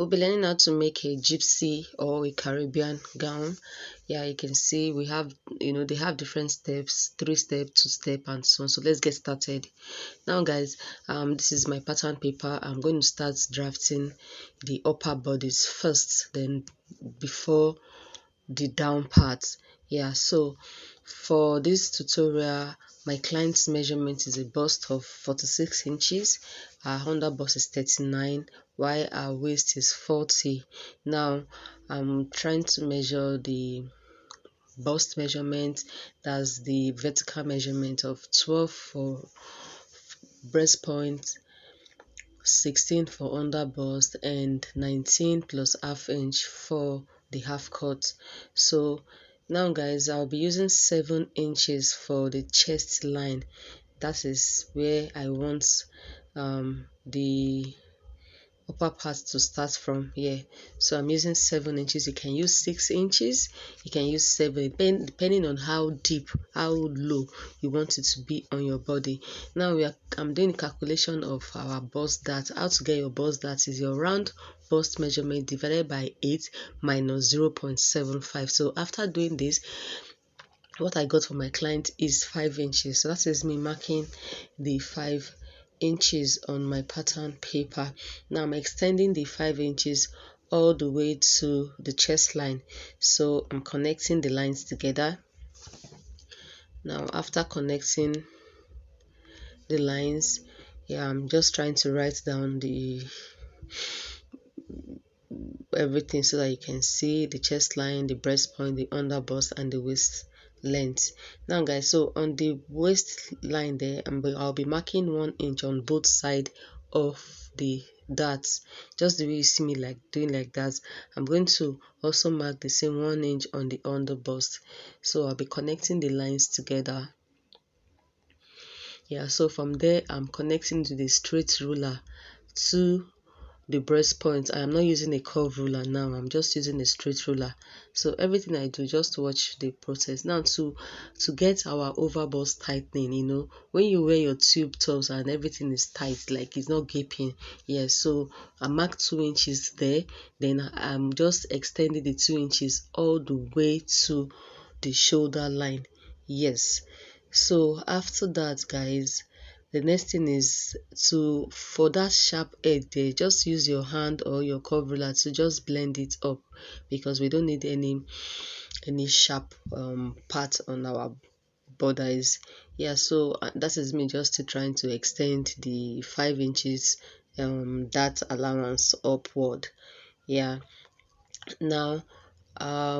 We'll be learning how to make a gypsy or a Caribbean gown. Yeah, you can see we have, they have different steps, 3-step, 2-step, and so on. So let's get started. Now guys, this is my pattern paper. I'm going to start drafting the upper bodies first, then before the down parts. Yeah, so for this tutorial, my client's measurement is a bust of 46 inches, our under bust is 39, while our waist is 40. Now I'm trying to measure the bust measurement, that's the vertical measurement of 12 for breast point, 16 for under bust, and 19 plus half inch for the half cut. So now guys, I'll be using 7 inches for the chest line. That is where I want the upper part to start from here. So I'm using 7 inches. You can use 6 inches, you can use 7, depending on how deep, how low you want it to be on your body. Now I'm doing a calculation of our bust dart. How to get your bust dart is your round bust measurement divided by 8 minus 0.75. So after doing this, what I got for my client is 5 inches. So that is me marking the 5 inches on my pattern paper. Now I'm extending the 5 inches all the way to the chest line. So I'm connecting the lines together. Now after connecting the lines, yeah, I'm just trying to write down the everything so that you can see the chest line, the breast point, the under bust, and the waist length. Now guys, so on the waist line there, I'll be marking 1 inch on both sides of the darts, just the way you see me like doing like that. I'm going to also mark the same 1 inch on the under bust. So I'll be connecting the lines together. Yeah, so from there I'm connecting to the straight ruler to the breast point. I am not using a curve ruler now, I'm just using a straight ruler. So everything I do, just watch the process. Now to get our over bust tightening, when you wear your tube tops and everything is tight, like it's not gaping. Yeah, so I marked 2 inches there, then I'm just extending the 2 inches all the way to the shoulder line. Yes, so after that guys, the next thing is for that sharp edge there, just use your hand or your curve ruler to just blend it up, because we don't need any sharp part on our borders. Yeah, so that is me just trying to extend the 5 inches that allowance upward. Yeah, now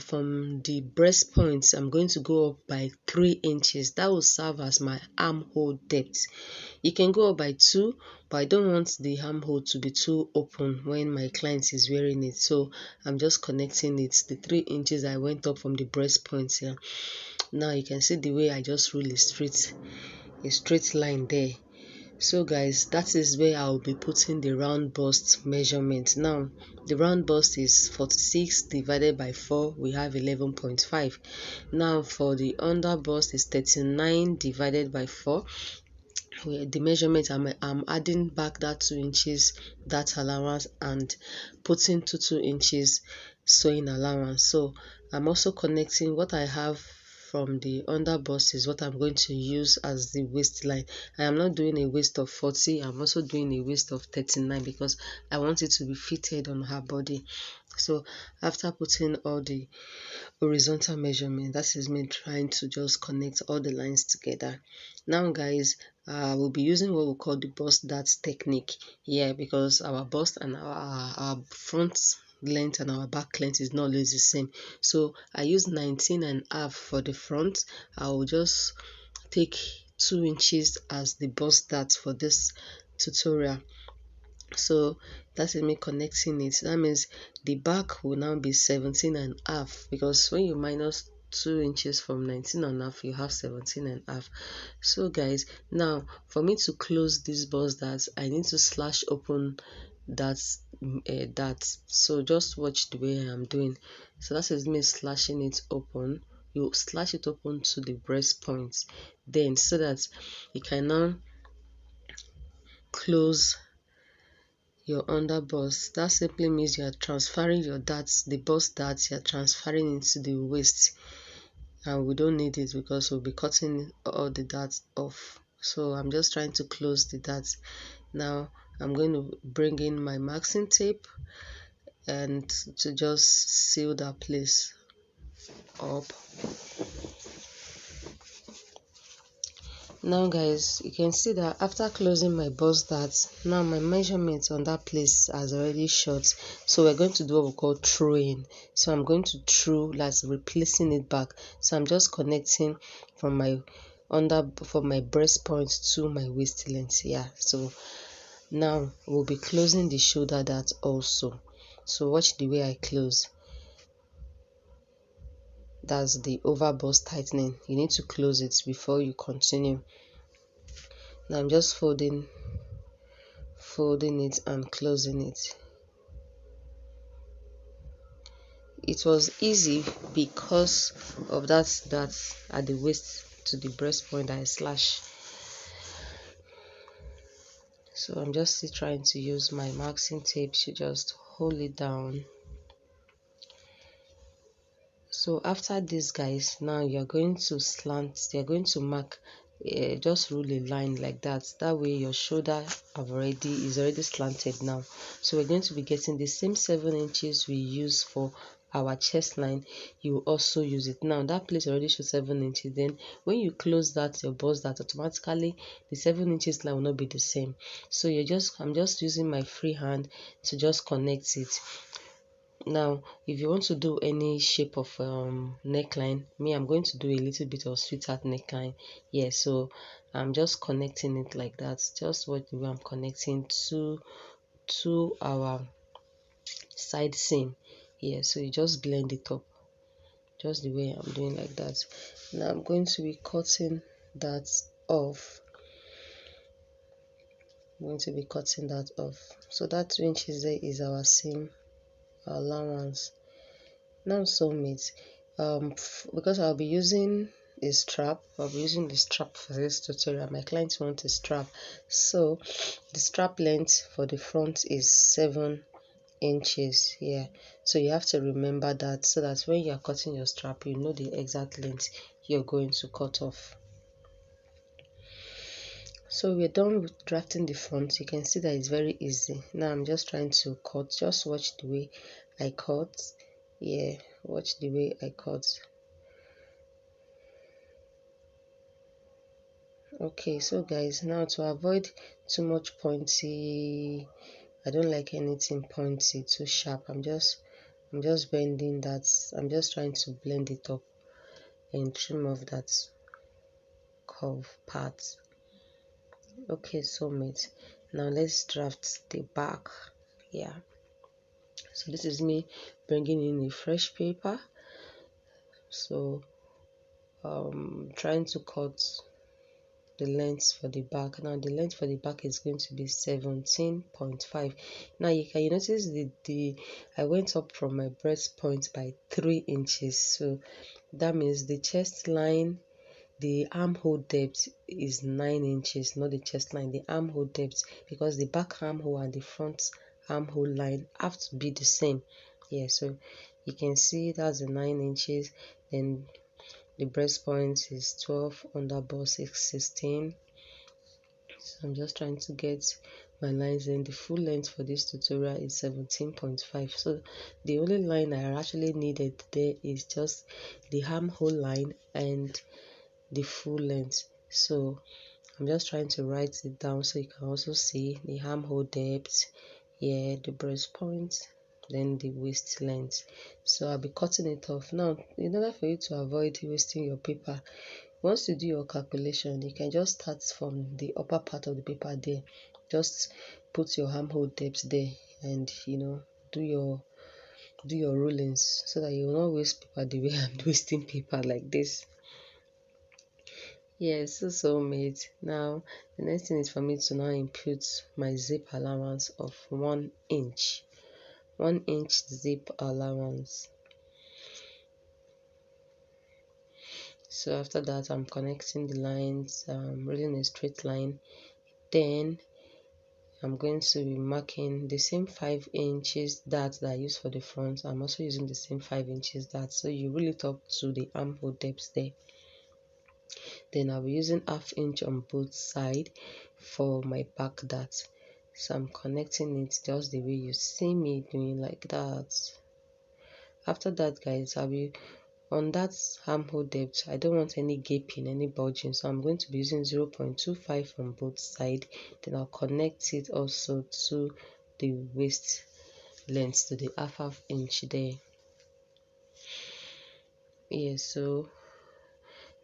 from the breast points, I'm going to go up by 3 inches. That will serve as my armhole depth. You can go up by 2, but I don't want the armhole to be too open when my client is wearing it. So I'm just connecting it, the 3 inches I went up from the breast points here. Now you can see the way I just rule a straight line there. So guys, that is where I'll be putting the round bust measurement. Now the round bust is 46 divided by 4, we have 11.5. Now for the under bust is 39 divided by 4. The measurement, I'm adding back that 2 inches, that allowance, and putting 2 inches sewing allowance. So I'm also connecting what I have from the under bust is what I'm going to use as the waistline. I am not doing a waist of 40, I'm also doing a waist of 39 because I want it to be fitted on her body. So after putting all the horizontal measurement, that is me trying to just connect all the lines together. Now guys, we'll be using what we call the bust dart technique here, because our bust and our front length and our back length is not always the same. So I use 19.5 for the front. I will just take 2 inches as the bust dart for this tutorial. So that is me connecting it. That means the back will now be 17.5, because when you minus 2 inches from 19.5, you have 17.5. So guys, now for me to close this bust dart, I need to slash open that so just watch the way I'm doing. So that is me slashing it open. You slash it open to the breast points, then so that you can now close your under bust. That simply means you are transferring your darts, the bust darts, you are transferring into the waist, and we don't need it because we'll be cutting all the darts off. So I'm just trying to close the darts. Now I'm going to bring in my masking tape and to just seal that place up. Now guys, you can see that after closing my bust darts, now my measurement on that place has already short. So we're going to do what we call throwing. So I'm going to throw, like replacing it back. So I'm just connecting from my breast point to my waist length. Yeah, so now we'll be closing the shoulder dart also. So watch the way I close. That's the over bust tightening. You need to close it before you continue. Now I'm just folding it and closing it. It was easy because of that at the waist to the breast point I slash. So I'm just still trying to use my marking tape to just hold it down. So after this guys, now you're going to mark, just rule a line like that way your shoulder is already slanted now. So we're going to be getting the same 7 inches we use for our chest line. You also use it. Now that place already shows 7 inches. Then when you close that your bust, that automatically the 7 inches line will not be the same. So I'm just using my free hand to just connect it. Now if you want to do any shape of neckline, I'm going to do a little bit of sweetheart neckline. Yeah, so I'm just connecting it like that. Just what the way I'm connecting to our side seam. Yeah, so you just blend it up just the way I'm doing like that. Now I'm going to be cutting that off. I'm going to be cutting that off. So that 2 inches there is our seam allowance. Now sewmates, because I'll be using a strap, I'll be using the strap for this tutorial. My clients want a strap, so the strap length for the front is 7 inches. Yeah, so you have to remember that, so that when you are cutting your strap, you know the exact length you're going to cut off. So we're done with drafting the front. You can see that it's very easy. Now I'm just trying to cut. Just watch the way I cut. Yeah, watch the way I cut. Okay, so guys, now to avoid too much pointy, I don't like anything pointy, too sharp. I'm just bending that. I'm just trying to blend it up and trim off that curve part. Okay, so mate, now let's draft the back. Yeah, so this is me bringing in a fresh paper. So trying to cut the length for the back. Now the length for the back is going to be 17.5. Now you notice the I went up from my breast point by 3 inches. So that means the chest line, the armhole depth is 9 inches, not the chest line, the armhole depth, because the back armhole and the front armhole line have to be the same. Yeah, so you can see that's the 9 inches. Then the breast point is 12, under bust is 16. So I'm just trying to get my lines in. The full length for this tutorial is 17.5. So the only line I actually needed there is just the armhole line and the full length. So I'm just trying to write it down so you can also see the armhole depth, yeah, the breast point, then the waist length. So I'll be cutting it off. Now in order for you to avoid wasting your paper, once you do your calculation, you can just start from the upper part of the paper there. Just put your armhole depth there, and do your rulings so that you will not waste paper the way I'm wasting paper like this. Yes, so mate. Now the next thing is for me to now input my zip allowance of 1 inch. 1 inch zip allowance. So after that, I'm connecting the lines, reading a straight line. Then I'm going to be marking the same 5 inches that I used for the front. I'm also using the same 5 inches that, so you roll it up to the armhole depth there. Then I'll be using ½ inch on both sides for my back dart. So I'm connecting it just the way you see me doing, like that. After that, guys, I'll be on that armhole depth. I don't want any gaping, any bulging, so I'm going to be using 0.25 on both sides. Then I'll connect it also to the waist length, to the half inch there. Yeah, so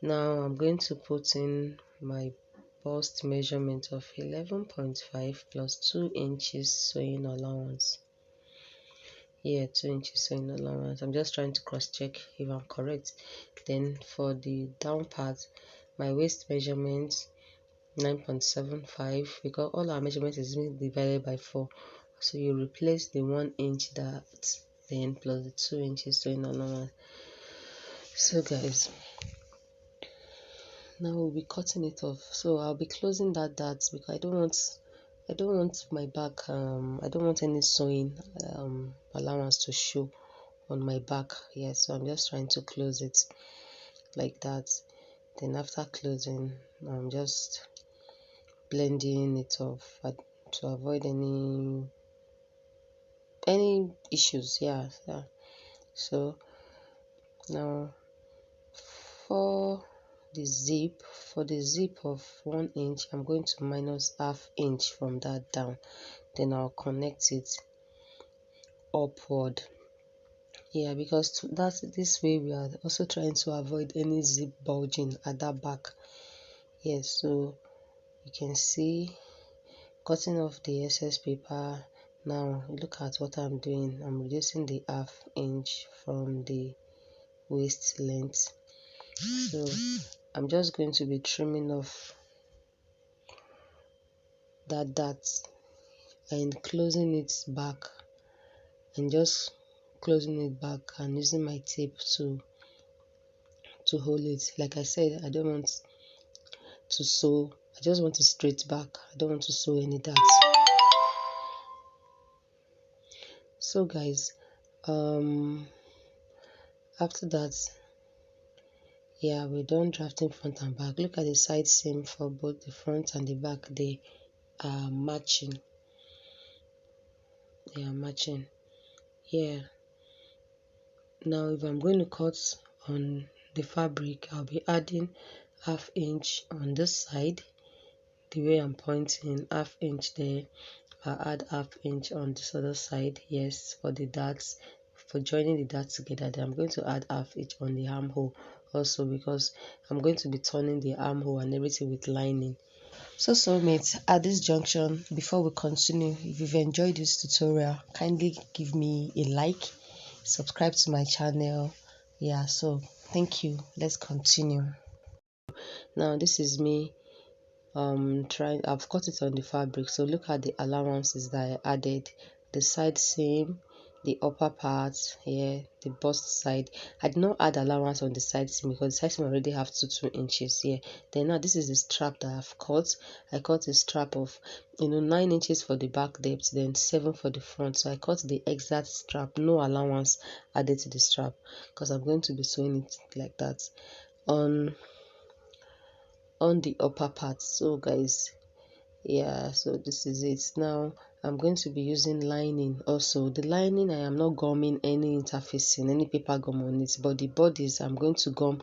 now I'm going to put in my bust measurement of 11.5 plus 2 inches sewing allowance. Yeah, 2 inches sewing allowance. I'm just trying to cross check if I'm correct. Then for the down part, my waist measurement 9.75, because all our measurements is being divided by 4. So you replace the 1 inch that then plus the 2 inches sewing allowance. So guys, now we'll be cutting it off. So I'll be closing that dart because I don't want my back, I don't want any sewing allowance to show on my back. Yeah, so I'm just trying to close it like that. Then after closing, I'm just blending it off to avoid any issues. Yeah. So now for the zip of 1 inch, I'm going to minus ½ inch from that down. Then I'll connect it upward. Yeah, because this way we are also trying to avoid any zip bulging at that back. Yes, so you can see cutting off the excess paper. Now look at what I'm doing. I'm reducing the ½ inch from the waist length. So I'm just going to be trimming off that dart and closing it back, and just closing it back and using my tape to hold it. Like I said, I don't want to sew, I just want it straight back. I don't want to sew any darts. So guys, after that, yeah, we're done drafting front and back. Look at the side seam for both the front and the back. They are matching. Yeah. Now if I'm going to cut on the fabric, I'll be adding ½ inch on this side, the way I'm pointing, ½ inch there. I'll add ½ inch on this other side. Yes, for the darts, for joining the darts together. Then I'm going to add ½ inch on the armhole also, because I'm going to be turning the armhole and everything with lining. So soulmates, at this junction, before we continue, if you've enjoyed this tutorial, kindly give me a like, subscribe to my channel. Yeah, so thank you. Let's continue. Now this is me I've cut it on the fabric. So look at the allowances that I added: the side seam, the upper part here, the bust side. I did not add allowance on the side seam because the side seam already have 2 inches here. Then now this is the strap that I've cut. I cut a strap of 9 inches for the back depth, then 7 for the front. So I cut the exact strap, no allowance added to the strap, because I'm going to be sewing it like that on the upper part. So guys, yeah, so this is it. Now I'm going to be using lining also. The lining, I am not gumming any interfacing, any paper gum on it, but the bodies I'm going to gum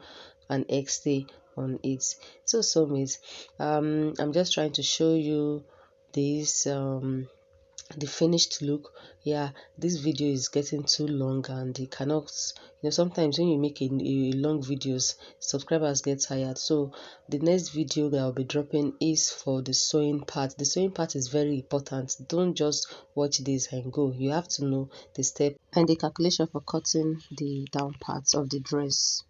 an X-stay on it. So soulmates, I'm just trying to show you this the finished look. Yeah, this video is getting too long and it cannot, sometimes when you make a long videos, subscribers get tired. So the next video that I'll be dropping is for the sewing part. The sewing part is very important. Don't just watch this and go. You have to know the step and the calculation for cutting the down parts of the dress.